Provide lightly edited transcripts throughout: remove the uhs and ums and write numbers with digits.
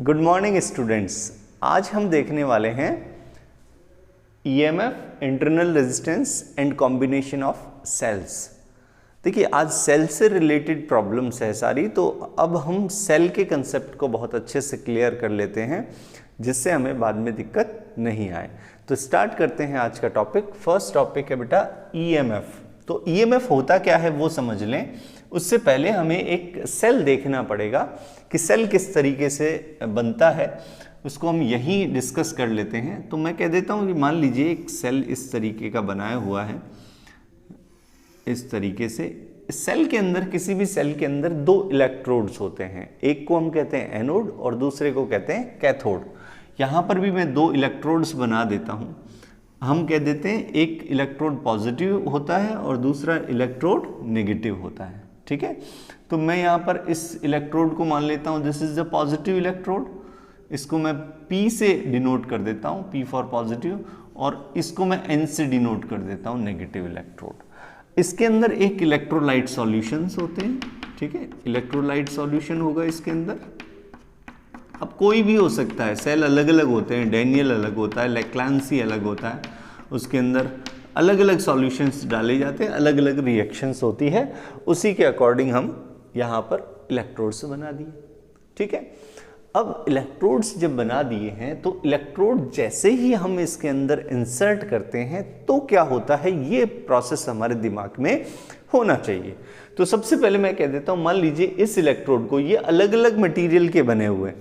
Good morning students. आज हम देखने वाले हैं EMF, internal resistance and combination of cells. देखिए, आज सेल से रिलेटेड प्रॉब्लम्स है सारी, तो अब हम सेल के कंसेप्ट को बहुत अच्छे से क्लियर कर लेते हैं जिससे हमें बाद में दिक्कत नहीं आए। तो स्टार्ट करते हैं आज का टॉपिक। फर्स्ट टॉपिक है बेटा ईएमएफ। तो ईएमएफ होता क्या है वो समझ लें। उससे पहले हमें एक सेल देखना पड़ेगा कि सेल किस तरीके से बनता है, उसको हम यहीं डिस्कस कर लेते हैं। तो मैं कह देता हूँ कि मान लीजिए एक सेल इस तरीके का बनाया हुआ है, इस तरीके से। इस सेल के अंदर, किसी भी सेल के अंदर दो इलेक्ट्रोड्स होते हैं, एक को हम कहते हैं एनोड और दूसरे को कहते हैं कैथोड। यहाँ पर भी मैं दो इलेक्ट्रोड्स बना देता हूँ। हम कह देते हैं एक इलेक्ट्रोड पॉजिटिव होता है और दूसरा इलेक्ट्रोड नेगेटिव होता है, ठीक है। तो मैं यहाँ पर इस इलेक्ट्रोड को मान लेता हूँ this is the positive electrode. इसको मैं P से डिनोट कर देता हूँ, P फॉर पॉजिटिव, और इसको मैं N से डिनोट कर देता हूँ, नेगेटिव इलेक्ट्रोड। इसके अंदर एक इलेक्ट्रोलाइट सॉल्यूशंस होते हैं, ठीक है। इलेक्ट्रोलाइट सॉल्यूशन होगा इसके अंदर। अब कोई भी हो सकता है, सेल अलग अलग होते हैं, डैनियल अलग होता है, लैक्लांसी अलग होता है, उसके अंदर अलग अलग सॉल्यूशंस डाले जाते हैं, अलग अलग रिएक्शंस होती है, उसी के अकॉर्डिंग हम यहाँ पर इलेक्ट्रोड्स बना दिए, ठीक है। अब इलेक्ट्रोड्स जब बना दिए हैं तो इलेक्ट्रोड जैसे ही हम इसके अंदर इंसर्ट करते हैं तो क्या होता है, ये प्रोसेस हमारे दिमाग में होना चाहिए। तो सबसे पहले मैं कह देता हूँ, मान लीजिए इस इलेक्ट्रोड को, ये अलग अलग मटेरियल के बने हुए हैं,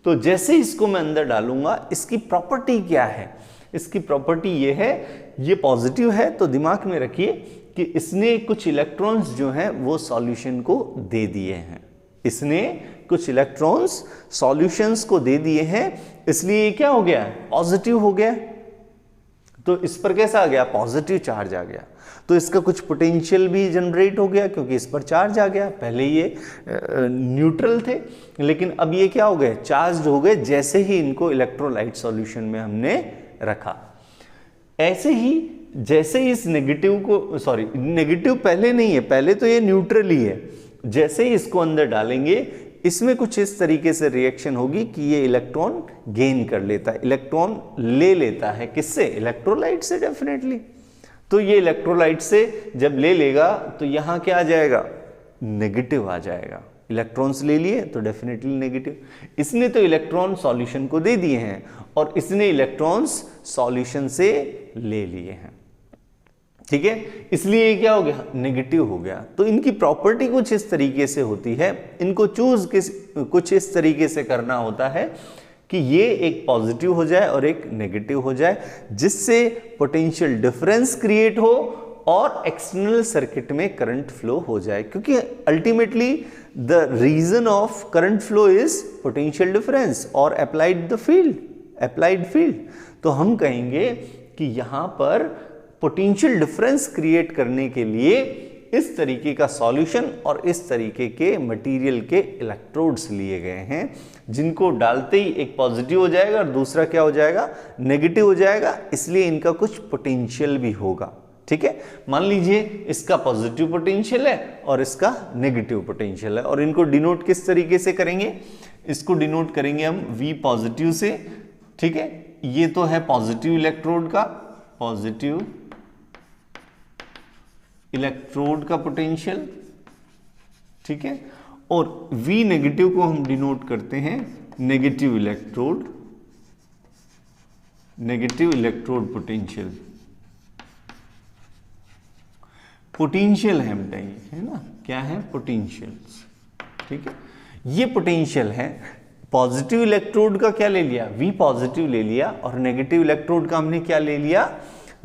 तो जैसे इसको मैं अंदर डालूंगा, इसकी प्रॉपर्टी क्या है? इसकी प्रॉपर्टी ये है, ये पॉजिटिव है, तो दिमाग में रखिए कि इसने कुछ इलेक्ट्रॉन्स जो हैं वो सॉल्यूशन को दे दिए हैं। इसने कुछ इलेक्ट्रॉन्स सॉल्यूशंस को दे दिए हैं, इसलिए ये क्या हो गया? पॉजिटिव हो गया। तो इस पर कैसा आ गया? पॉजिटिव चार्ज आ गया। तो इसका कुछ पोटेंशियल भी जनरेट हो गया क्योंकि इस पर चार्ज आ गया। पहले ये न्यूट्रल थे, लेकिन अब ये क्या हो गए? चार्ज हो गए, जैसे ही इनको इलेक्ट्रोलाइट सॉल्यूशन में हमने रखा। ऐसे ही जैसे इस नेगेटिव को, सॉरी नेगेटिव पहले नहीं है, पहले तो ये न्यूट्रल ही है। जैसे ही इसको अंदर डालेंगे, इसमें कुछ इस तरीके से रिएक्शन होगी कि ये इलेक्ट्रॉन गेन कर लेता है, इलेक्ट्रॉन ले लेता है। किससे? इलेक्ट्रोलाइट से, डेफिनेटली। तो ये इलेक्ट्रोलाइट से जब ले लेगा तो यहां क्या आ जाएगा? नेगेटिव आ जाएगा। इलेक्ट्रॉन्स ले लिए तो डेफिनेटली नेगेटिव। इसने तो इलेक्ट्रॉन सॉल्यूशन को दे दिए हैं और इसने इलेक्ट्रॉन्स सॉल्यूशन से ले लिए हैं, ठीक है। इसलिए क्या हो गया? नेगेटिव हो गया। तो इनकी प्रॉपर्टी कुछ इस तरीके से होती है, इनको चूज कुछ इस तरीके से करना होता है कि ये एक पॉजिटिव हो जाए और एक नेगेटिव हो जाए, जिससे पोटेंशियल डिफरेंस क्रिएट हो और एक्सटर्नल सर्किट में करंट फ्लो हो जाए। क्योंकि ultimately the reason of current flow is potential difference और अप्लाइड फील्ड। तो हम कहेंगे कि यहां पर पोटेंशियल डिफरेंस क्रिएट करने के लिए इस तरीके का सॉल्यूशन और इस तरीके के मटेरियल के इलेक्ट्रोड्स लिए गए हैं, जिनको डालते ही एक पॉजिटिव हो जाएगा और दूसरा क्या हो जाएगा? नेगेटिव हो जाएगा। इसलिए इनका कुछ पोटेंशियल भी होगा, ठीक है। मान लीजिए इसका पॉजिटिव पोटेंशियल है और इसका नेगेटिव पोटेंशियल है, और इनको डिनोट किस तरीके से करेंगे? इसको डिनोट करेंगे हम V पॉजिटिव से, ठीक है। ये तो है पॉजिटिव इलेक्ट्रोड का, पॉजिटिव इलेक्ट्रोड का पोटेंशियल, ठीक है। और V नेगेटिव को हम डिनोट करते हैं नेगेटिव इलेक्ट्रोड पोटेंशियल। पोटेंशियल है बेटा, ये है ना, क्या है? पोटेंशियल्स, ठीक है। ये पोटेंशियल है। पॉजिटिव इलेक्ट्रोड का क्या ले लिया? V पॉजिटिव ले लिया, और नेगेटिव इलेक्ट्रोड का हमने क्या ले लिया?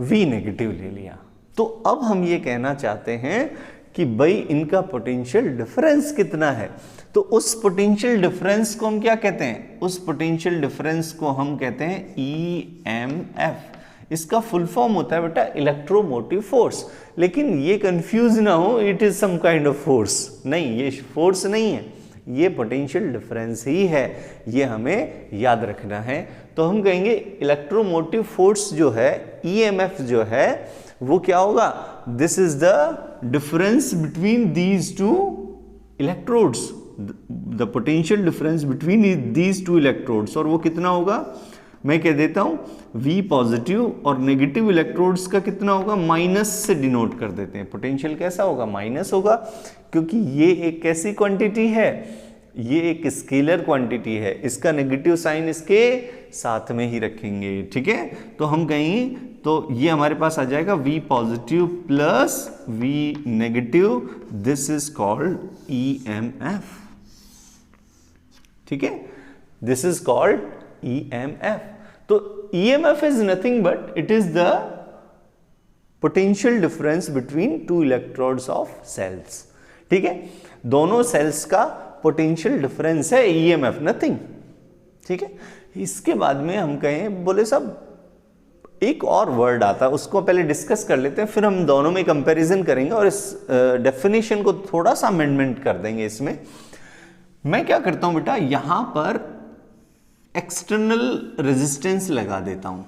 V नेगेटिव ले लिया। तो अब हम ये कहना चाहते हैं कि भाई इनका पोटेंशियल डिफरेंस कितना है। तो उस पोटेंशियल डिफरेंस को हम क्या कहते हैं? उस पोटेंशियल डिफरेंस को हम कहते हैं EMF। इसका फुल फॉर्म होता है बेटा इलेक्ट्रोमोटिव फोर्स। लेकिन ये कंफ्यूज ना हो, it is some kind of force. नहीं, ये फोर्स नहीं है, ये पोटेंशियल डिफरेंस ही है, ये हमें याद रखना है। तो हम कहेंगे इलेक्ट्रोमोटिव फोर्स जो है, EMF जो है, वो क्या होगा? This is the difference between these two electrodes, the potential difference between these two electrodes, और वो कितना होगा, मैं कह देता हूं V पॉजिटिव, और नेगेटिव इलेक्ट्रोड्स का कितना होगा, माइनस से डिनोट कर देते हैं। पोटेंशियल कैसा होगा, माइनस होगा, क्योंकि ये एक कैसी क्वांटिटी है, ये एक स्केलर क्वांटिटी है, इसका नेगेटिव साइन इसके साथ में ही रखेंगे, ठीक है। तो हम कहेंगे तो ये हमारे पास आ जाएगा V positive plus V negative, this is called EMF, ठीक है, दिस इज कॉल्ड EMF। तो EMF is nothing but it is the potential difference between two electrodes of cells, ठीक है। दोनों सेल्स का पोटेंशियल डिफरेंस है EMF, नथिंग, ठीक है। इसके बाद में हम कहें, बोले साहब एक और वर्ड आता है, उसको पहले डिस्कस कर लेते हैं, फिर हम दोनों में कंपैरिजन करेंगे और इस डेफिनेशन को थोड़ा सा अमेंडमेंट कर देंगे। इसमें मैं क्या करता हूं बेटा, यहां पर एक्सटर्नल रेजिस्टेंस लगा देता हूं,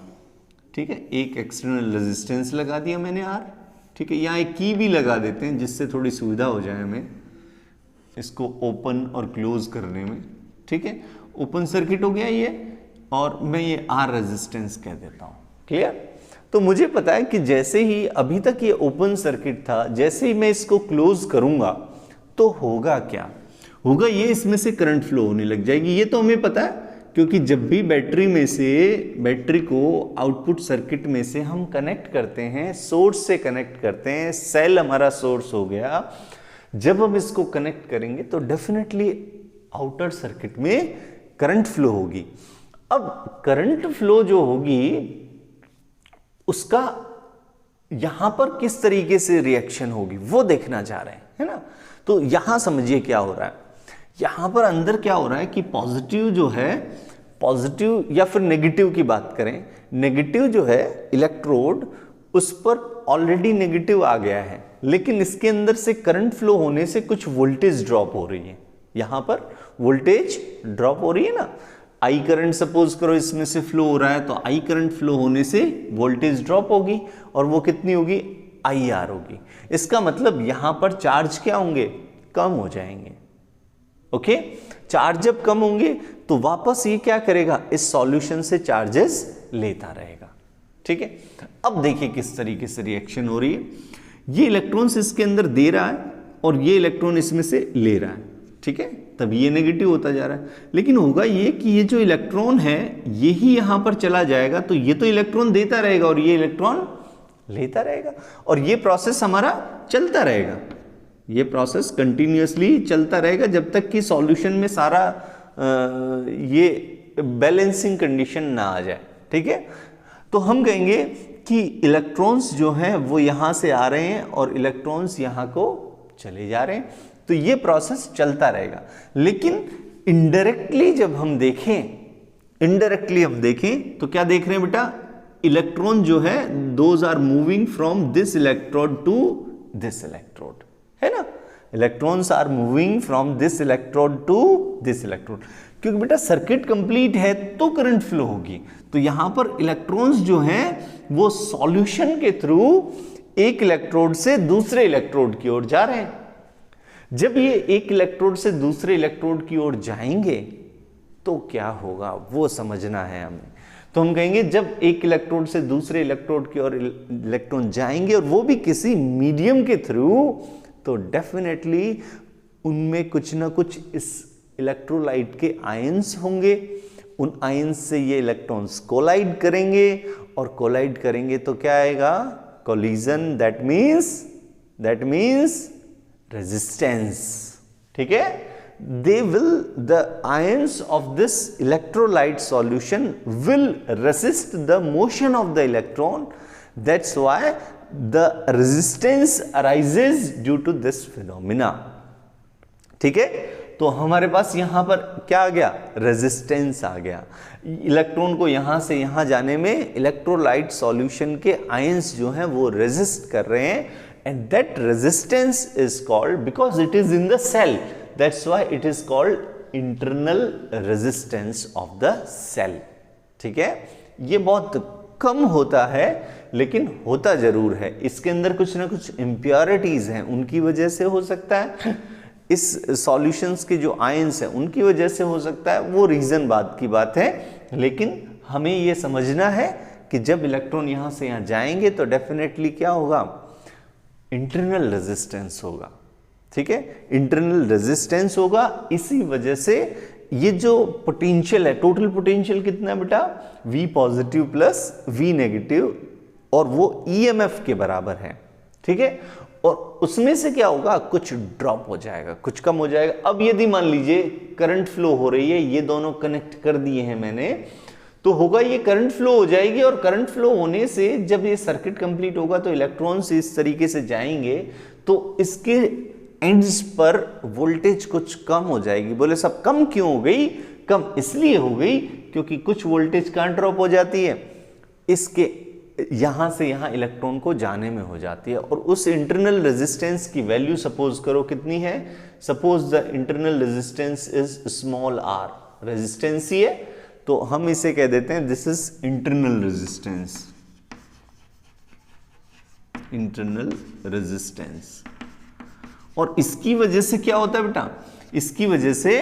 ठीक है, एक एक्सटर्नल रेजिस्टेंस लगा दिया मैंने R, ठीक है। यहां एक की भी लगा देते हैं जिससे थोड़ी सुविधा हो जाए हमें इसको ओपन और क्लोज करने में, ठीक है। ओपन सर्किट हो गया ये, और मैं ये R रेजिस्टेंस कह देता हूं, क्लियर। तो मुझे पता है कि जैसे ही अभी तक ये ओपन सर्किट था, जैसे ही मैं इसको क्लोज करूंगा तो होगा क्या, होगा ये इसमें से करंट फ्लो होने लग जाएगी। ये तो हमें पता है, क्योंकि जब भी बैटरी को आउटपुट सर्किट में से हम कनेक्ट करते हैं, सोर्स से कनेक्ट करते हैं, सेल हमारा सोर्स हो गया, जब हम इसको कनेक्ट करेंगे तो डेफिनेटली आउटर सर्किट में करंट फ्लो होगी। अब करंट फ्लो जो होगी उसका यहां पर किस तरीके से रिएक्शन होगी वो देखना चाह रहे हैं, है ना। तो यहां समझिए क्या हो रहा है, यहां पर अंदर क्या हो रहा है कि पॉजिटिव जो है, पॉजिटिव या फिर नेगेटिव की बात करें, नेगेटिव जो है इलेक्ट्रोड, उस पर ऑलरेडी नेगेटिव आ गया है, लेकिन इसके अंदर से करंट फ्लो होने से कुछ वोल्टेज ड्रॉप हो रही है, यहां पर वोल्टेज ड्रॉप हो रही है ना। आई करंट सपोज करो इसमें से फ्लो हो रहा है, तो आई करंट फ्लो होने से वोल्टेज ड्रॉप होगी, और वो कितनी होगी, IR होगी। इसका मतलब यहां पर चार्ज क्या होंगे, कम हो जाएंगे, ओके। चार्ज जब कम होंगे तो वापस ये क्या करेगा, इस सॉल्यूशन से चार्जेस लेता रहेगा, ठीक है। अब देखिए किस तरीके से रिएक्शन हो रही है, ये इलेक्ट्रॉन्स इसके अंदर दे रहा है और ये इलेक्ट्रॉन इसमें से ले रहा है, ठीक है, तब ये नेगेटिव होता जा रहा है। लेकिन होगा ये कि ये जो इलेक्ट्रॉन है ये ही यहां पर चला जाएगा, तो ये तो इलेक्ट्रॉन देता रहेगा और ये इलेक्ट्रॉन लेता रहेगा, और ये प्रोसेस हमारा चलता रहेगा, ये प्रोसेस कंटिन्यूअसली चलता रहेगा जब तक कि सॉल्यूशन में सारा ये बैलेंसिंग कंडीशन ना आ जाए, ठीक है। तो हम कहेंगे कि इलेक्ट्रॉन्स जो हैं वो यहां से आ रहे हैं और इलेक्ट्रॉन्स यहां को चले जा रहे हैं, तो ये प्रोसेस चलता रहेगा। लेकिन इनडायरेक्टली जब हम देखें तो क्या देख रहे हैं बेटा, इलेक्ट्रॉन जो है those are moving from this electrode to this electrode, है ना। Electrons are moving from this electrode to this electrode, क्योंकि बेटा सर्किट कंप्लीट है तो करंट फ्लो होगी। तो यहां पर इलेक्ट्रॉन्स जो हैं वो सॉल्यूशन के थ्रू एक इलेक्ट्रोड से दूसरे इलेक्ट्रोड की ओर जा रहे हैं। जब ये एक इलेक्ट्रोड से दूसरे इलेक्ट्रोड की ओर जाएंगे तो क्या होगा वो समझना है हमें। तो हम कहेंगे जब एक इलेक्ट्रोड से दूसरे इलेक्ट्रोड की ओर इलेक्ट्रॉन जाएंगे और वो भी किसी मीडियम के थ्रू, तो डेफिनेटली उनमें कुछ ना कुछ इस इलेक्ट्रोलाइट के आयंस होंगे, उन आयंस से ये इलेक्ट्रॉन्स कोलाइड करेंगे, और कोलाइड करेंगे तो क्या आएगा, कोलिजन, दैट मीन्स रेजिस्टेंस, ठीक है। the ions of this electrolyte solution will resist the motion of the electron. That's why the resistance arises due to this phenomena, ठीक है। तो हमारे पास यहां पर क्या आ गया, रेजिस्टेंस आ गया। इलेक्ट्रॉन को यहां से यहां जाने में इलेक्ट्रोलाइट सॉल्यूशन के आयंस जो हैं वो रेजिस्ट कर रहे हैं, and that resistance is called, because it is in the cell, that's why it is called internal resistance of the cell, ठीक है। ये बहुत कम होता है लेकिन होता जरूर है, इसके अंदर कुछ ना कुछ इम्प्योरिटीज हैं, उनकी वजह से हो सकता है, इस सॉल्यूशंस के जो आयंस है उनकी वजह से हो सकता है, वो रीजन बाद की बात है, लेकिन हमें ये समझना है कि जब इलेक्ट्रॉन यहां से यहां जाएंगे तो डेफिनेटली क्या होगा, इंटरनल रेजिस्टेंस होगा। ठीक है, इंटरनल रेजिस्टेंस होगा। इसी वजह से ये जो पोटेंशियल है, टोटल पोटेंशियल कितना है बेटा, V positive plus V negative, और वो EMF के बराबर है। ठीक है, और उसमें से क्या होगा, कुछ ड्रॉप हो जाएगा, कुछ कम हो जाएगा। अब यदि मान लीजिए करंट फ्लो हो रही है, ये दोनों कनेक्ट कर दिए हैं मैंने, तो होगा ये करंट फ्लो हो जाएगी, और करंट फ्लो होने से जब ये सर्किट कंप्लीट होगा तो इलेक्ट्रॉन्स इस तरीके से जाएंगे, तो इसके एंड्स पर वोल्टेज कुछ कम हो जाएगी। बोले सब कम क्यों हो गई, कम इसलिए हो गई क्योंकि कुछ वोल्टेज कहां ड्रॉप हो जाती है, इसके यहां से यहां इलेक्ट्रॉन को जाने में हो जाती है। और उस इंटरनल रेजिस्टेंस की वैल्यू सपोज करो कितनी है, suppose the internal resistance is small r, resistance ही है तो हम इसे कह देते हैं this is internal resistance, internal resistance. और इसकी वजह से क्या होता है बेटा, इसकी वजह से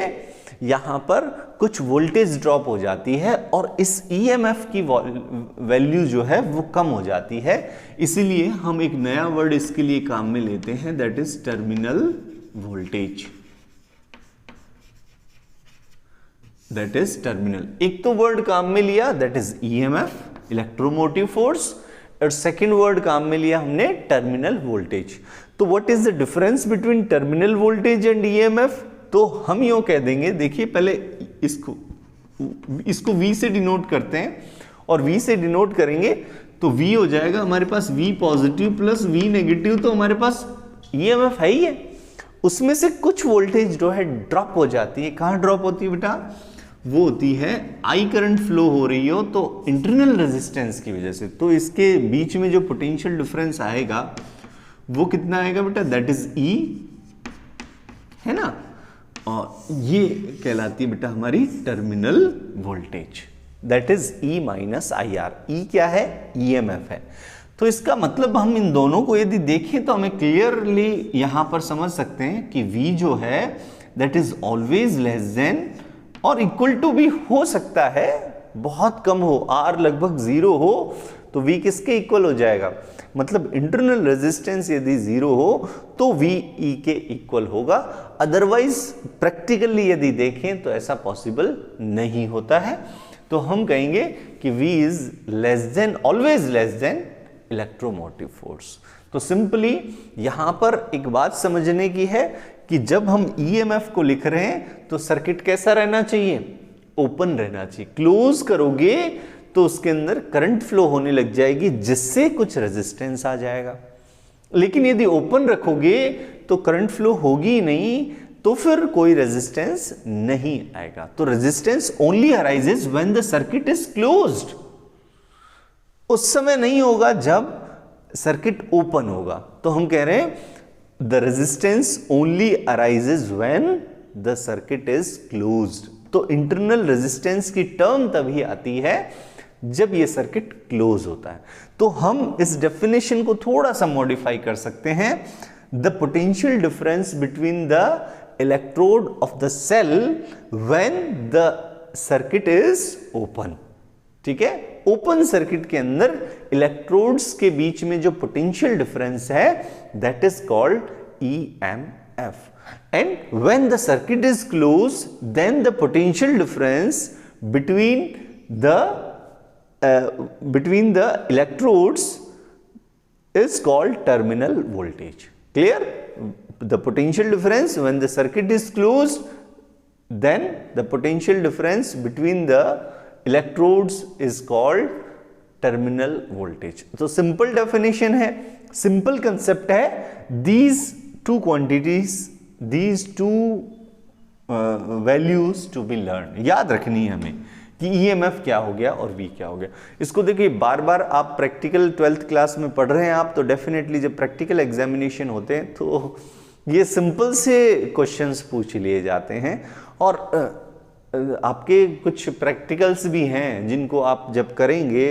यहां पर कुछ वोल्टेज ड्रॉप हो जाती है और इस EMF की वैल्यू जो है वो कम हो जाती है। इसीलिए हम एक नया वर्ड इसके लिए काम में लेते हैं, that is terminal voltage, that is terminal. एक तो वर्ड काम में लिया that is EMF, electromotive force, और सेकेंड वर्ड काम में लिया हमने टर्मिनल वोल्टेज। तो what is the difference between terminal voltage and EMF, तो हम यूं कह देंगे, देखिए पहले इसको V से डिनोट करते हैं, और V से डिनोट करेंगे तो V हो जाएगा हमारे पास V positive plus V negative, तो हमारे पास EMF है ही है, उसमें से कुछ वोल्टेज जो है ड्रॉप हो जाती है। कहां ड्रॉप होती है बेटा, वो होती है I करंट फ्लो हो रही हो तो इंटरनल रेजिस्टेंस की वजह से, तो इसके बीच में जो पोटेंशियल डिफरेंस आएगा वो कितना आएगा बेटा, दैट इज E, है ना, और ये कहलाती है बेटा हमारी terminal voltage, that is E minus IR। E क्या है, EMF है। तो इसका मतलब हम इन दोनों को यदि देखें तो हमें क्लियरली यहां पर समझ सकते हैं कि V जो है that is always less than और इक्वल टू भी हो सकता है बहुत कम हो, R लगभग 0 हो तो V किसके इक्वल हो जाएगा, मतलब इंटरनल रेजिस्टेंस यदि 0 हो तो V E के इक्वल होगा। अदरवाइज प्रैक्टिकली यदि देखें तो ऐसा पॉसिबल नहीं होता है। तो हम कहेंगे कि V is less than, always less than electromotive force. तो सिंपली यहां पर एक बात समझने की है कि जब हम EMF को लिख रहे हैं तो सर्किट कैसा रहना चाहिए, ओपन रहना चाहिए। क्लोज करोगे तो उसके अंदर करंट फ्लो होने लग जाएगी जिससे कुछ रेजिस्टेंस आ जाएगा, लेकिन यदि ओपन रखोगे तो करंट फ्लो होगी नहीं, तो फिर कोई रेजिस्टेंस नहीं आएगा। तो resistance only arises when the circuit is closed, उस समय नहीं होगा जब सर्किट ओपन होगा। तो हम कह रहे हैं the resistance only arises when the circuit is closed. तो इंटरनल रेजिस्टेंस की टर्म तभी आती है जब ये सर्किट क्लोज होता है। तो हम इस डेफिनेशन को थोड़ा सा मॉडिफाई कर सकते हैं, the potential difference between the electrode of the cell when the circuit is open. ठीक है, ओपन सर्किट के अंदर इलेक्ट्रोड्स के बीच में जो पोटेंशियल डिफरेंस है that is called EMF, and when the circuit is closed then the potential difference between the electrodes is called terminal voltage. Clear? The potential difference when the circuit is closed, then the potential difference between the electrodes is called terminal voltage. So simple definition है, simple concept है, these two quantities, these two values to be learned, याद रखनी है हमें कि EMF क्या हो गया और V क्या हो गया। इसको देखिए बार बार आप प्रैक्टिकल 12th क्लास में पढ़ रहे हैं आप, तो डेफिनेटली जब प्रैक्टिकल एग्जामिनेशन होते हैं तो ये सिंपल से क्वेश्चंस पूछ लिए जाते हैं, और आपके कुछ प्रैक्टिकल्स भी हैं जिनको आप जब करेंगे,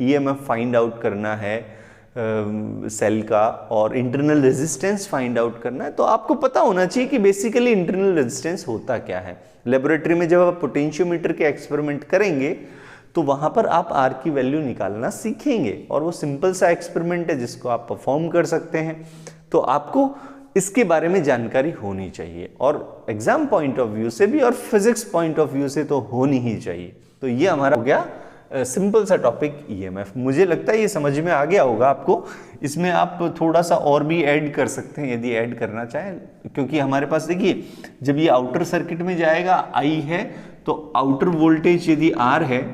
EMF फाइंड आउट करना है, सेल का और इंटरनल रेजिस्टेंस फाइंड आउट करना है, तो आपको पता होना चाहिए कि बेसिकली इंटरनल रेजिस्टेंस होता क्या है। लेबोरेटरी में जब आप पोटेंशियोमीटर के एक्सपेरिमेंट करेंगे तो वहां पर आप आर की वैल्यू निकालना सीखेंगे, और वो सिंपल सा एक्सपेरिमेंट है जिसको आप परफॉर्म कर सकते हैं। तो आपको इसके बारे में जानकारी होनी चाहिए, और एग्जाम पॉइंट ऑफ व्यू से भी और फिजिक्स पॉइंट ऑफ व्यू से तो होनी ही चाहिए। तो ये हमारा हो गया सिंपल सा टॉपिक ईएमएफ। मुझे लगता है ये समझ में आ गया होगा आपको। इसमें आप थोड़ा सा और भी ऐड कर सकते हैं यदि ऐड करना चाहें, क्योंकि हमारे पास देखिए जब ये आउटर सर्किट में जाएगा आई है, तो आउटर वोल्टेज यदि आर है,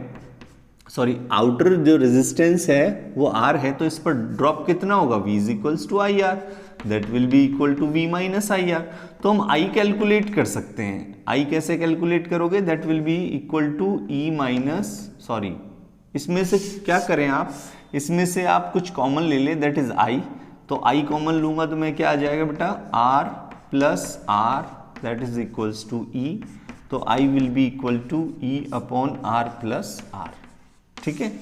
सॉरी आउटर जो रेजिस्टेंस है वो आर है, तो इस पर ड्रॉप कितना होगा, V is equals to I R, that will be equal to V minus I R. तो हम I कैलकुलेट कर सकते हैं। I कैसे कैलकुलेट करोगे, that will be equal to E minus, sorry इसमें से क्या करें आप, इसमें से आप कुछ कॉमन ले लें, दैट इज I। तो I कॉमन लूंगा तो मैं क्या आ जाएगा बेटा, R plus R that is equals to E। तो I will be equal to E upon R plus R। ठीक है,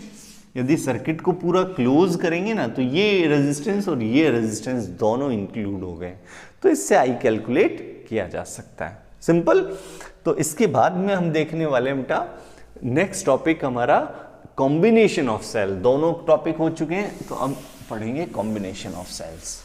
यदि सर्किट को पूरा क्लोज करेंगे ना तो ये रेजिस्टेंस और ये रेजिस्टेंस दोनों इंक्लूड हो गए, तो इससे आई कैलकुलेट किया जा सकता है, सिंपल। तो इसके बाद में हम देखने वाले हैं बेटा नेक्स्ट टॉपिक हमारा कॉम्बिनेशन ऑफ सेल। दोनों टॉपिक हो चुके हैं, तो अब पढ़ेंगे कॉम्बिनेशन ऑफ सेल्स।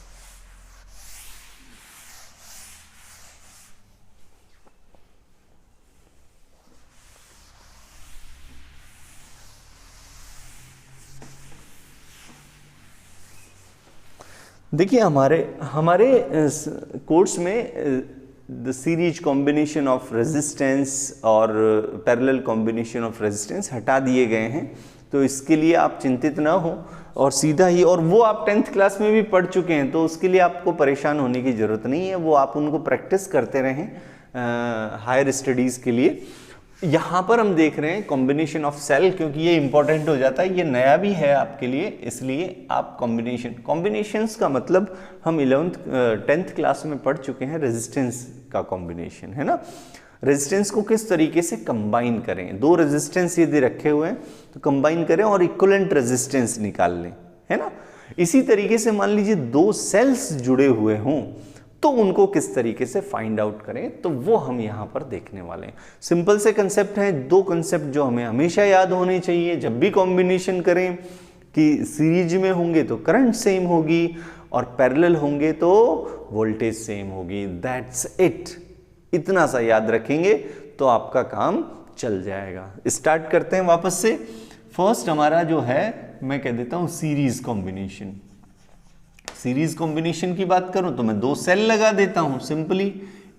देखिए हमारे कोर्स में the series combination of resistance और पैरेलल कॉम्बिनेशन ऑफ रेजिस्टेंस हटा दिए गए हैं, तो इसके लिए आप चिंतित ना हो, और सीधा ही, और वो आप 10th क्लास में भी पढ़ चुके हैं, तो उसके लिए आपको परेशान होने की ज़रूरत नहीं है, वो आप उनको प्रैक्टिस करते रहें हायर स्टडीज़ के लिए। यहाँ पर हम देख रहे हैं कॉम्बिनेशन ऑफ सेल, क्योंकि ये इंपॉर्टेंट हो जाता है, ये नया भी है आपके लिए, इसलिए आप कॉम्बिनेशंस का मतलब हम 10th क्लास में पढ़ चुके हैं, रेजिस्टेंस का कॉम्बिनेशन है ना। रेजिस्टेंस को किस तरीके से कंबाइन करें, दो रेजिस्टेंस यदि रखे हुए हैं तो कंबाइन करें और इक्विवेलेंट रेजिस्टेंस निकाल लें, है ना। इसी तरीके से मान लीजिए दो सेल्स जुड़े हुए हों तो उनको किस तरीके से फाइंड आउट करें, तो वो हम यहाँ पर देखने वाले हैं। सिंपल से कंसेप्ट हैं, दो कंसेप्ट जो हमें हमेशा याद होने चाहिए जब भी कॉम्बिनेशन करें, कि सीरीज में होंगे तो करंट सेम होगी और पैरेलल होंगे तो वोल्टेज सेम होगी, दैट्स इट। इतना सा याद रखेंगे तो आपका काम चल जाएगा। स्टार्ट करते हैं वापस से। फर्स्ट हमारा जो है मैं कह देता हूँ सीरीज कॉम्बिनेशन। सीरीज कॉम्बिनेशन की बात करूं तो मैं दो सेल लगा देता हूं सिंपली,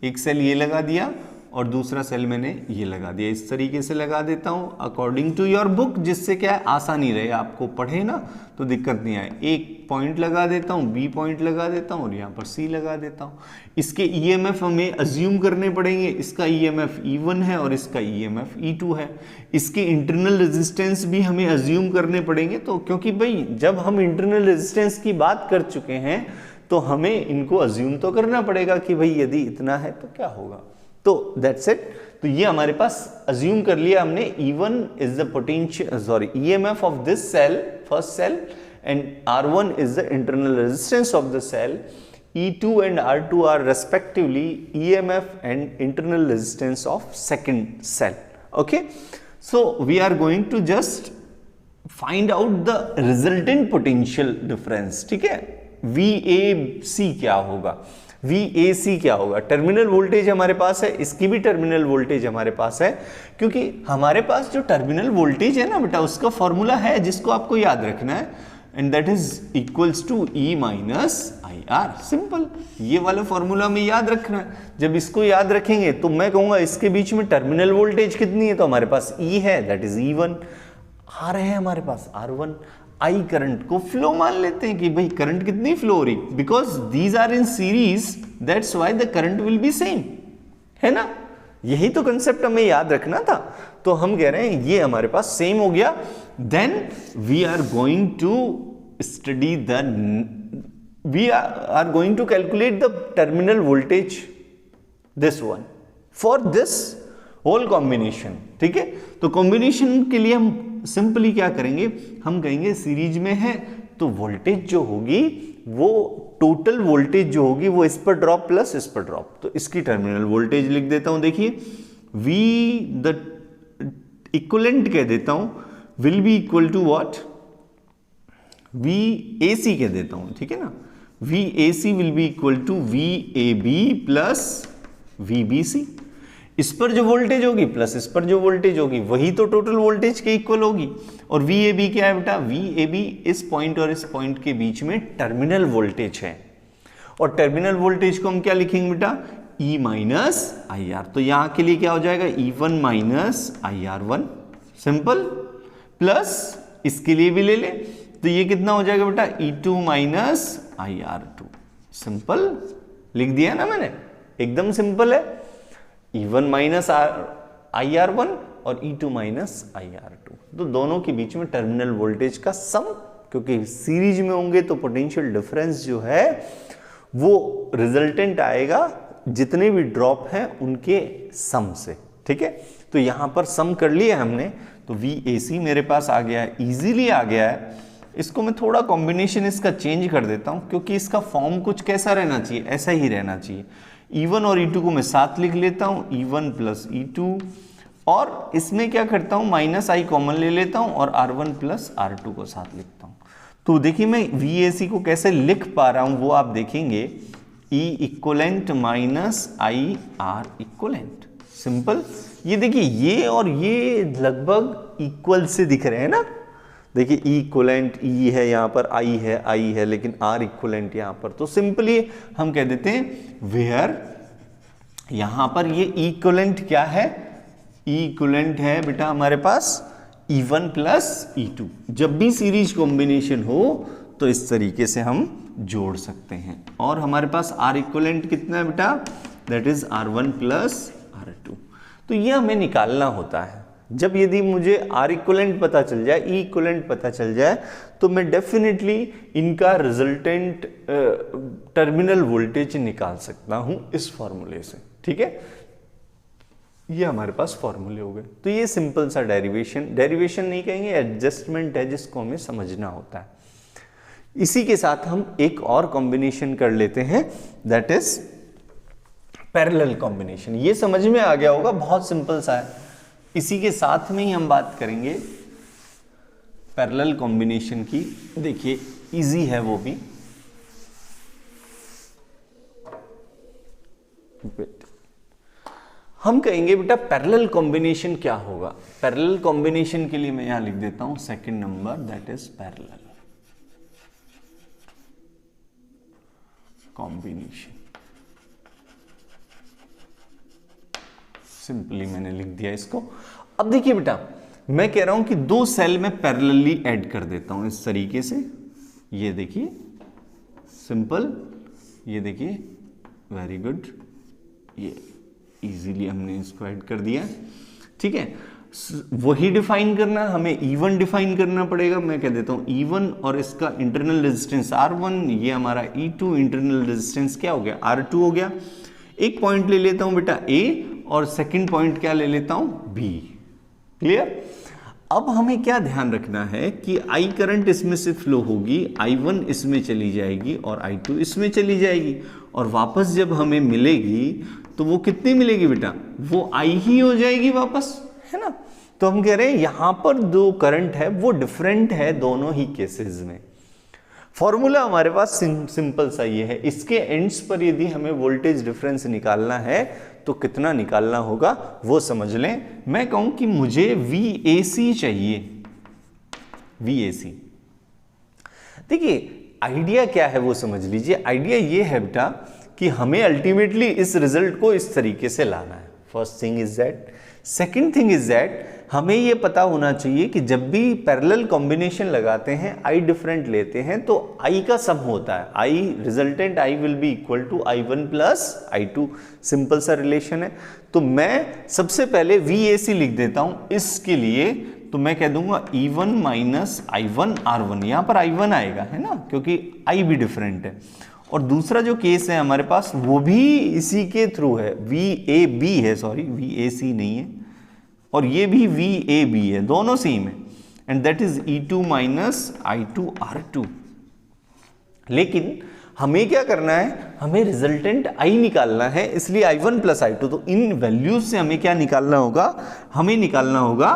एक सेल ये लगा दिया और दूसरा सेल मैंने ये लगा दिया, इस तरीके से लगा देता हूं अकॉर्डिंग टू योर बुक, जिससे क्या है आसानी रहे, आपको पढ़े ना तो दिक्कत नहीं आए। एक पॉइंट लगा देता हूं, बी पॉइंट लगा देता हूं और यहाँ पर सी लगा देता हूं। इसके ईएमएफ हमें अज्यूम करने पड़ेंगे, इसका ईएमएफ E1 है और इसका ईएमएफ E2 है। इसके इंटरनल रेजिस्टेंस भी हमें अज्यूम करने पड़ेंगे, तो क्योंकि भाई जब हम इंटरनल रेजिस्टेंस की बात कर चुके हैं तो हमें इनको अज्यूम तो करना पड़ेगा कि भाई यदि इतना है तो क्या होगा, तो दैट्स इट। तो ये हमारे पास अज्यूम कर लिया हमने, E1 is the potential sorry EMF of this cell, first cell, and R1 is the internal resistance of the cell. E2 and R2 are respectively EMF and internal resistance of second cell. Okay, so we are going to just find out the resultant potential difference. ठीक है, VAC क्या होगा, VAC क्या होगा, terminal voltage हमारे पास है, इसकी भी टर्मिनल वोल्टेज हमारे पास है, क्योंकि हमारे पास जो टर्मिनल वोल्टेज है ना बेटा उसका फॉर्मूला है जिसको आपको याद रखना है, and that is equals to E minus IR। Simple, ये वाला फॉर्मूला में याद रखना है। जब इसको याद रखेंगे तो मैं कहूंगा इसके बीच में टर्मिनल वोल्टेज कितनी है, तो हमारे पास E है, that is E1, R है हमारे पास R1, I करंट को फ्लो मान लेते हैं कि भाई करंट कितनी फ्लो हो रही, because these are in series, that's why the current will be same, है ना। यही तो कंसेप्ट हमें याद रखना था, तो हम कह रहे हैं ये हमारे पास सेम हो गया। Then we are going to study we are going to calculate the terminal voltage, this one, for this whole combination। ठीक है, तो कॉम्बिनेशन के लिए हम सिंपली क्या करेंगे, हम कहेंगे सीरीज में है तो वोल्टेज जो होगी वो टोटल वोल्टेज जो होगी वो इस पर ड्रॉप प्लस इस पर ड्रॉप, तो इसकी टर्मिनल वोल्टेज लिख देता हूं। देखिए V द इक्विवेलेंट कह देता हूं will be equal to what, VAC कह देता हूं, ठीक है ना। VAC will be equal to VAB plus VBC। इस पर जो वोल्टेज होगी प्लस इस पर जो वोल्टेज होगी वही तो टोटल वोल्टेज के इक्वल होगी। और VAB क्या है बेटा, VAB इस पॉइंट और इस पॉइंट के बीच में टर्मिनल वोल्टेज है। और टर्मिनल वोल्टेज को हम क्या लिखेंगे बेटा, E माइनस IR। तो यहां के लिए क्या हो जाएगा, E1 minus IR1 simple, plus इसके लिए भी ले ले तो ये कितना हो जाएगा बेटा, E2 माइनस IR2 सिंपल। लिख दिया ना मैंने, एकदम सिंपल है। E1 माइनस IR1 और E2 माइनस IR2, तो दोनों के बीच में टर्मिनल वोल्टेज का सम, क्योंकि सीरीज में होंगे तो पोटेंशियल डिफरेंस जो है वो रिजल्टेंट आएगा जितने भी ड्रॉप हैं उनके सम से, ठीक है। तो यहां पर सम कर लिया हमने, तो VAC मेरे पास आ गया है, इजीली आ गया है। इसको मैं थोड़ा कॉम्बिनेशन इसका चेंज कर देता हूं, क्योंकि इसका फॉर्म कुछ कैसा रहना चाहिए, ऐसा ही रहना चाहिए। E1 और E2 को मैं साथ लिख लेता हूं, E1 प्लस E2, और इसमें क्या करता हूं, माइनस I कॉमन ले लेता हूं और R1 प्लस R2 को साथ लिखता हूं। तो देखिए मैं VAC को कैसे लिख पा रहा हूं वो आप देखेंगे, E equivalent minus I R equivalent simple. ये देखिए ये और ये लगभग इक्वल से दिख रहे हैं ना। देखिए E इक्वलेंट E है, यहाँ पर I है, लेकिन R इक्वलेंट यहाँ पर, तो सिंपली हम कह देते हैं वेयर, यहाँ पर ये E इक्वलेंट क्या है, E इक्वलेंट है बेटा हमारे पास E1 प्लस E2। जब भी सीरीज कॉम्बिनेशन हो तो इस तरीके से हम जोड़ सकते हैं। और हमारे पास R इक्वलेंट कितना है बेटा, that is R1 plus R2। तो ये हमें निकालना होता है। जब यदि मुझे R इक्वलेंट पता चल जाए, E इक्वलेंट पता चल जाए, तो मैं डेफिनेटली इनका रिजल्टेंट टर्मिनल वोल्टेज निकाल सकता हूं इस फॉर्मूले से, ठीक है। ये हमारे पास फॉर्मूले हो गए। तो ये सिंपल सा डेरिवेशन नहीं कहेंगे, एडजस्टमेंट है जिसको हमें समझना होता है। इसी के साथ हम एक और कॉम्बिनेशन कर लेते हैं, दैट इज पैरेलल कॉम्बिनेशन। ये समझ में आ गया होगा, बहुत सिंपल सा है। इसी के साथ में ही हम बात करेंगे पैरेलल कॉम्बिनेशन की। देखिए इजी है वो भी, हम कहेंगे बेटा पैरेलल कॉम्बिनेशन क्या होगा। पैरेलल कॉम्बिनेशन के लिए मैं यहां लिख देता हूं second number, that is parallel combination. Simply मैंने लिख दिया इसको। अब देखिए बेटा मैं कह रहा हूं कि दो सेल में पैरेलली ऐड कर देता हूं इस तरीके से। ये देखिए सिंपल, ये देखिए वेरी गुड, ये इजीली हमने इसको ऐड कर दिया, ठीक है। वही डिफाइन करना, हमें E1 डिफाइन करना पड़ेगा। मैं कह देता हूं E1 और इसका इंटरनल रेजिस्टेंस R1, ये हमारा E2 इंटरनल रेजिस्टेंस क्या हो गया, R2 हो गया। एक पॉइंट ले लेता हूं बेटा A और सेकंड पॉइंट क्या ले लेता हूं B, क्लियर। अब हमें क्या ध्यान रखना है कि I करंट इसमें से फ्लो होगी, I1 इसमें चली जाएगी और I2 इसमें चली जाएगी, और वापस जब हमें मिलेगी तो वो कितनी मिलेगी बेटा, वो I ही हो जाएगी वापस, है ना। तो हम कह रहे हैं यहां पर दो करंट है वो डिफरेंट है दोनों ही केसेस में। फॉर्मूला हमारे पास सिंपल सा ये है। इसके एंड्स पर यदि हमें वोल्टेज डिफरेंस निकालना है तो कितना निकालना होगा वो समझ लें। मैं कहूं कि मुझे VAC चाहिए, VAC। देखिए आइडिया क्या है वो समझ लीजिए। आइडिया ये है बेटा कि हमें अल्टीमेटली इस रिजल्ट को इस तरीके से लाना है। First thing is that. Second thing is that हमें ये पता होना चाहिए कि जब भी पैरेलल कॉम्बिनेशन लगाते हैं, I डिफरेंट लेते हैं, तो I का सम होता है। I resultant I will be equal to I1 plus I2, simple सा रिलेशन है। तो मैं सबसे पहले VAC लिख देता हूं इसके लिए, तो मैं कह दूंगा E1 माइनस I1 R1। यहां पर I1 आएगा, है ना, क्योंकि I भी डिफरेंट है। और दूसरा जो केस है हमारे पास वो भी इसी के थ्रू है, VAB है, सॉरी VAC नहीं है, और ये भी VAB है, दोनों सेम है, and that is E2 minus I2 R2 लेकिन हमें क्या करना है, हमें रिजल्टेंट आई निकालना है, इसलिए I1 प्लस I2। तो इन वैल्यूज से हमें क्या निकालना होगा, हमें निकालना होगा,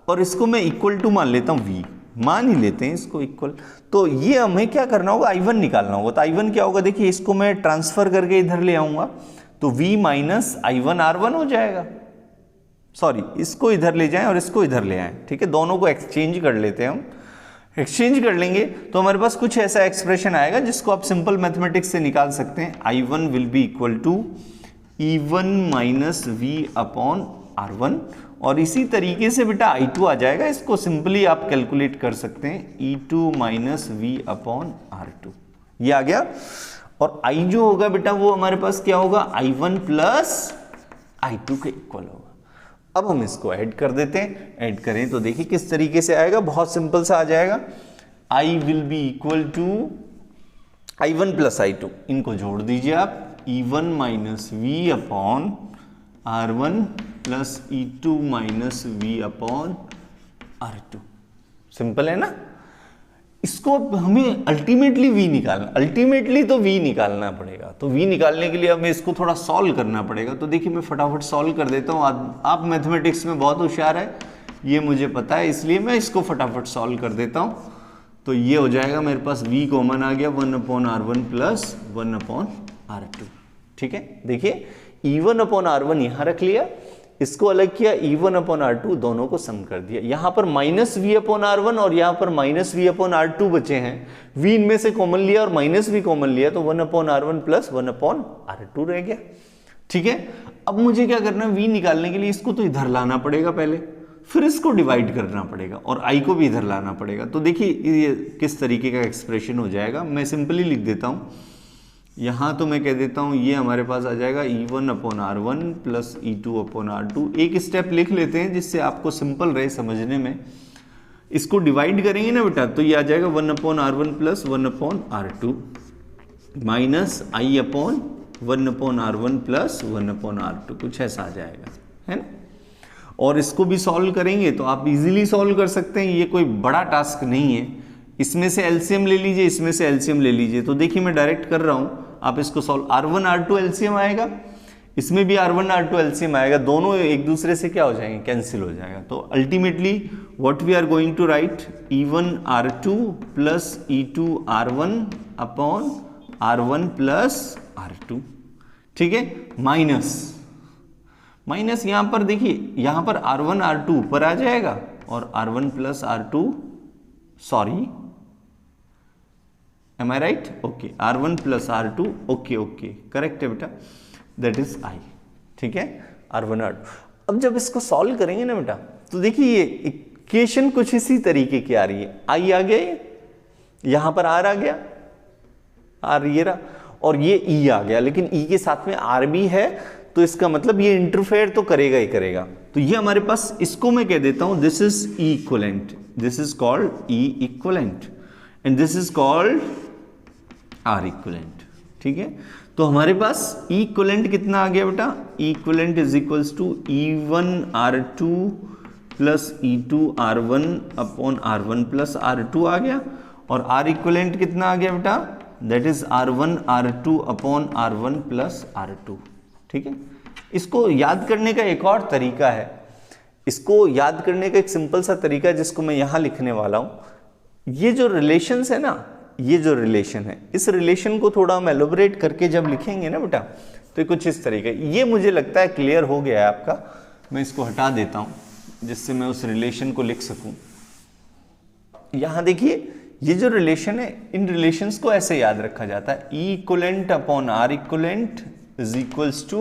और इसको मैं इक्वल टू मान लेता हूं V, मान ही लेते हैं इसको इक्वल। तो ये हमें क्या करना होगा, I1 निकालना होगा। तो I1 क्या होगा, देखिए इसको मैं ट्रांसफर करके इधर ले आऊंगा, तो V माइनस I1 R1 हो जाएगा। सॉरी, इसको इधर ले जाएं और इसको इधर ले आएं, ठीक है, दोनों को एक्सचेंज कर लेते हैं हम। एक्सचेंज कर लेंगे तो हमारे पास कुछ ऐसा एक्सप्रेशन आएगा जिसको आप सिंपल मैथमेटिक्स से निकाल सकते हैं। I1 will be equal to E1 minus V upon R1, और इसी तरीके से बेटा I2 आ जाएगा, इसको सिंपली आप कैलकुलेट कर सकते हैं, E2 minus V upon R2, ये आ गया। और I जो होगा बेटा वो हमारे पास क्या होगा, I1 प्लस I2 के इक्वल होगा। अब हम इसको ऐड कर देते हैं, ऐड करें तो देखिए किस तरीके से आएगा, बहुत सिंपल सा आ जाएगा। I will be equal to I1 plus I2, इनको जोड़ दीजिए आप, E1 minus V upon R1 plus E2 minus V upon R2। Simple है ना। इसको हमें अल्टीमेटली V निकालना, अल्टीमेटली तो V निकालना पड़ेगा। तो V निकालने के लिए हमें इसको थोड़ा सॉल्व करना पड़ेगा। तो देखिए मैं फटाफट सॉल्व कर देता हूँ। आप मैथमेटिक्स में बहुत होशियार है, ये मुझे पता है, इसलिए मैं इसको फटाफट सॉल्व कर देता हूँ। तो ये हो जाएगा मेरे पास V कॉमन आ गया, 1 upon R1 plus 1 upon R2। ठीक है, देखिए E1 अपॉन R1 यहाँ रख लिया, इसको अलग किया, E1 अपॉन R2, दोनों को सम कर दिया। यहां पर माइनस V अपॉन R1 और यहां पर माइनस V अपॉन R2 बचे हैं। V इनमें से कॉमन लिया और माइनस V कॉमन लिया, तो 1 upon R1 plus 1 upon R2 रह गया। ठीक है, अब मुझे क्या करना है, V निकालने के लिए इसको तो इधर लाना पड़ेगा पहले, फिर इसको डिवाइड करना पड़ेगा और I को भी इधर लाना पड़ेगा। तो देखिए ये किस तरीके का एक्सप्रेशन हो जाएगा, मैं सिंपली लिख देता हूं। यहाँ तो मैं कह देता हूँ ये हमारे पास आ जाएगा E1 upon R1 plus E2 upon R2। एक स्टेप लिख लेते हैं जिससे आपको सिंपल रहे समझने में। इसको डिवाइड करेंगे ना बेटा, तो ये आ जाएगा 1 upon R1 plus 1 upon R2 minus I upon 1 upon R1 plus 1 upon R2, कुछ ऐसा आ जाएगा, है ना। और इसको भी सॉल्व करेंगे तो आप इजीली सॉल्व कर सकते हैं, ये कोई बड़ा टास्क नहीं है। इसमें से एलसीएम ले लीजिए, इसमें से एलसीएम ले लीजिए। तो देखिए मैं डायरेक्ट कर रहा हूं, आप इसको सॉल्व, R1 R2 एलसीएम आएगा, इसमें भी R1 R2 एलसीएम आएगा, दोनों एक दूसरे से क्या हो जाएंगे, कैंसिल हो जाएगा। तो ultimately what we are going to write, E1 R2 plus E2 R1 upon R1 plus R2। ठीक है, माइनस यहां पर देखिए, यहां पर R1 R2 ऊपर आ जाएगा और R1 plus R2, sorry Am I right? Okay, R1 plus R2, okay correct है बेटा, दैट इज I। ठीक है, R1 R2। अब जब इसको सॉल्व करेंगे ना बेटा, तो देखिए ये इक्वेशन कुछ इसी तरीके की आ रही है। I आ गया, यहां पर R आ गया, R ये रहा, और ये E आ गया, लेकिन E के साथ में R भी है, तो इसका मतलब ये इंटरफेयर तो करेगा ही करेगा। तो ये हमारे पास, इसको मैं कह देता हूं this is E equivalent, this is called E equivalent and this is called R equivalent. ठीक है, तो हमारे पास E इक्विवेलेंट कितना आ गया बेटा, E equivalent is equals to E1 R2 plus E2 R1 upon R1 plus R2 आ गया, और R इक्विवेलेंट कितना आ गया बेटा, that is R1 R2 upon R1 plus R2। ठीक है, इसको याद करने का एक और तरीका है, इसको याद करने का एक सिंपल सा तरीका है जिसको मैं यहां लिखने वाला हूं। ये जो रिलेशंस है ना, ये जो रिलेशन है, इस रिलेशन को थोड़ा हम एलोबरेट करके जब लिखेंगे ना बेटा, तो कुछ इस तरीके, ये मुझे लगता है क्लियर हो गया है आपका। मैं इसको हटा देता हूं जिससे मैं उस रिलेशन को लिख सकूं। यहां देखिए ये जो रिलेशन है, इन रिलेशंस को ऐसे याद रखा जाता है, E equivalent upon R equivalent is equals to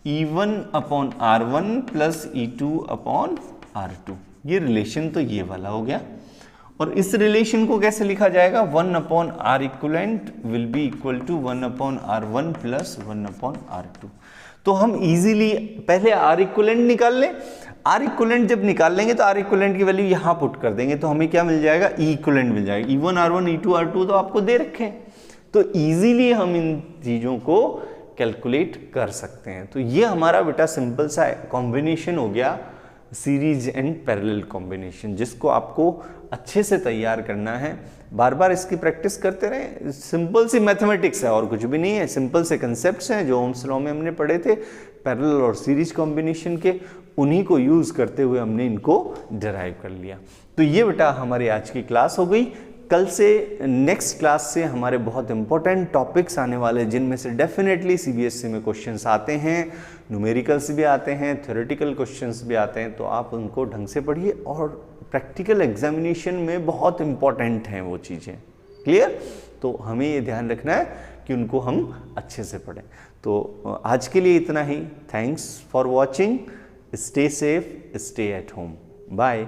E1 upon R1 plus E2 upon R2। ये रिलेशन तो ये वाला हो गया, और इस रिलेशन को कैसे लिखा जाएगा, 1 upon R equivalent will be equal to 1 upon R1 plus 1 upon R2। तो हम इजीली पहले R इक्विवेलेंट निकाल लें, R इक्विवेलेंट जब निकाल लेंगे तो R इक्विवेलेंट की वैल्यू यहां पुट कर देंगे, तो हमें क्या मिल जाएगा, E इक्विवेलेंट मिल जाएगा। E1 R1 E2 R2 तो आपको दे रखे हैं, तो इजीली हम इन चीजों को कैलकुलेट कर सकते हैं। तो ये हमारा बेटा सिंपल सा कॉम्बिनेशन हो गया, सीरीज एंड पैरेलल कॉम्बिनेशन, जिसको आपको अच्छे से तैयार करना है, बार बार इसकी प्रैक्टिस करते रहें। सिंपल सी मैथमेटिक्स है और कुछ भी नहीं है, सिंपल से कंसेप्ट्स हैं जो ओम्स लॉ में हमने पढ़े थे पैरेलल और सीरीज कॉम्बिनेशन के, उन्हीं को यूज करते हुए हमने इनको डिराइव कर लिया। तो ये बेटा हमारी आज की क्लास हो गई। कल से नेक्स्ट क्लास से हमारे बहुत इंपॉर्टेंट टॉपिक्स आने वाले, जिनमें से डेफिनेटली सीबीएसई में क्वेश्चंस आते हैं, न्यूमेरिकल्स भी आते हैं, थ्योरेटिकल क्वेश्चंस भी आते हैं, तो आप उनको ढंग से पढ़िए और प्रैक्टिकल एग्जामिनेशन में बहुत इंपॉर्टेंट हैं वो चीज़ें। क्लियर? तो हमें ये ध्यान रखना है कि उनको हम अच्छे से पढ़ें। तो आज के लिए इतना ही। Thanks for watching. Stay safe, stay at home. Bye.